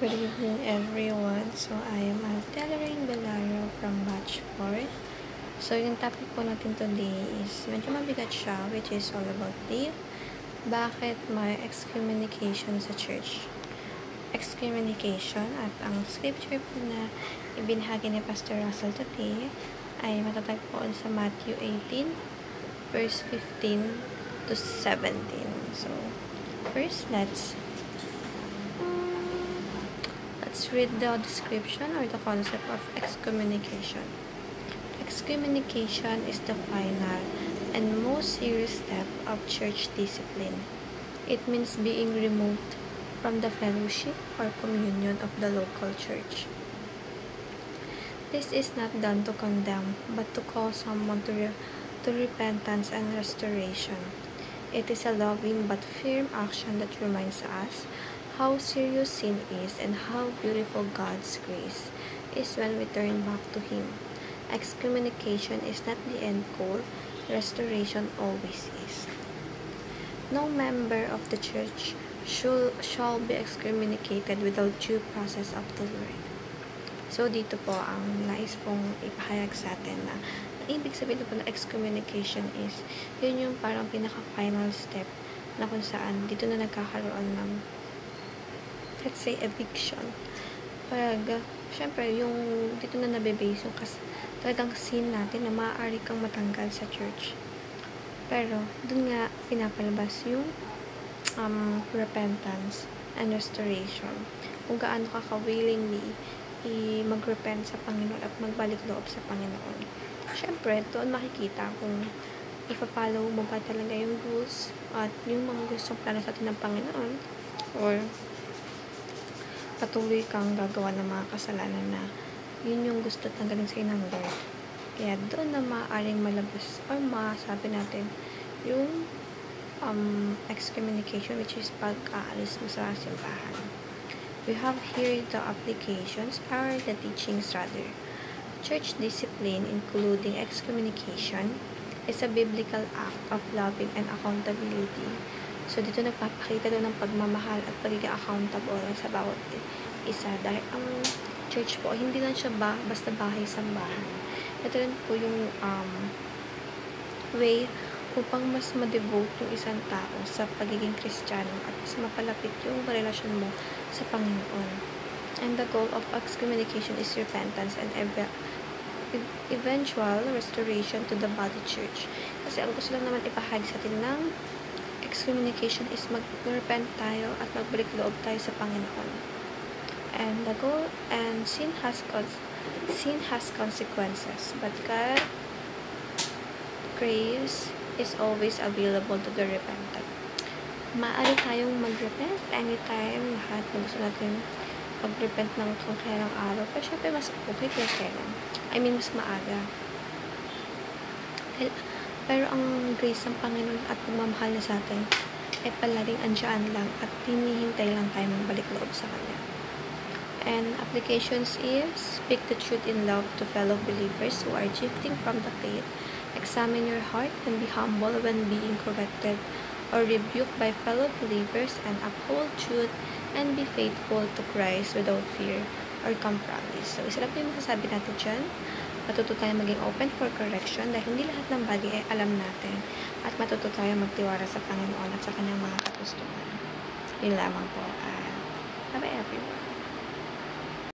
Good evening, everyone. So, I am Altelerain Belario from Batch 4. So, yung topic po natin today is medyo mabigat siya, which is all about bakit may excommunication sa church. Excommunication at ang scripture po na ibinahagi ni Pastor Russell today ay matatagpuan sa Matthew 18, verse 15 to 17. So, first, let's read the description or the concept of excommunication. Excommunication is the final and most serious step of church discipline. It means being removed from the fellowship or communion of the local church. This is not done to condemn, but to call someone to repentance and restoration. It is a loving but firm action that reminds us how serious sin is and how beautiful God's grace is when we turn back to Him. Excommunication is not the end goal, restoration always is. No member of the church shall be excommunicated without due process of the Lord. So, dito po ang nais pong ipahayag sa atin na ibig sabihin po na excommunication is, yun yung parang pinaka-final step na kung saan dito na nagkakaroon ng, let's say, eviction. Pag, syempre, yung dito na nabibase yung talagang sin natin na maaari kang matanggal sa church. Pero, dun nga pinapalabas yung repentance and restoration. Kung gaano ka willingly mag-repent sa Panginoon at magbalik loob sa Panginoon. Syempre, doon makikita kung ipa-follow mo ba talaga yung rules at yung mga gustong plano sa atin ng Panginoon, or patuloy kang gagawa ng mga kasalanan na yun yung gusto tanggalin sa'yo ng Lord. Kaya doon na maaaring malabas or masabi natin yung excommunication, which is pag-aalis mo sa simbahan. We have here the applications or the teachings rather. Church discipline, including excommunication, is a biblical act of loving and accountability. So, dito nagpapakita doon ng pagmamahal at pagiging accountable sa bawat isa. Dahil ang church po, hindi lang siya basta bahay-sambahan. Ito rin po yung way upang mas ma-devote yung isang tao sa pagiging Kristiyano at mas mapalapit yung relasyon mo sa Panginoon. And the goal of excommunication is repentance and eventual restoration to the body church. Kasi ang gusto lang naman ipahagi sa atin ng excommunication is mag-repent tayo at magbalik loob tayo sa Panginoon. And the goal, and sin has consequences, but God's grace is always available to the repentant. Maaari tayong mag-repent anytime, lahat na gusto natin mag-repent ng kung kailang araw. Pero syempre, mas okay kung kailan. I mean, mas maaga. Pero ang grace ng Panginoon at pagmamahal na sa atin ay palaging andyan lang at hinihintay lang tayo magbalik loob sa Kanya. And applications is, speak the truth in love to fellow believers who are drifting from the faith. Examine your heart and be humble when being corrected or rebuked by fellow believers, and uphold truth and be faithful to Christ without fear or compromise. So, isa lang po yung masasabi natin dyan. Matuto tayo maging open for correction dahil hindi lahat ng bagay ay alam natin, at matuto tayo magtiwala sa Panginoon at sa kanyang mga kagustuhan. Yun lamang po. Bye-bye everyone.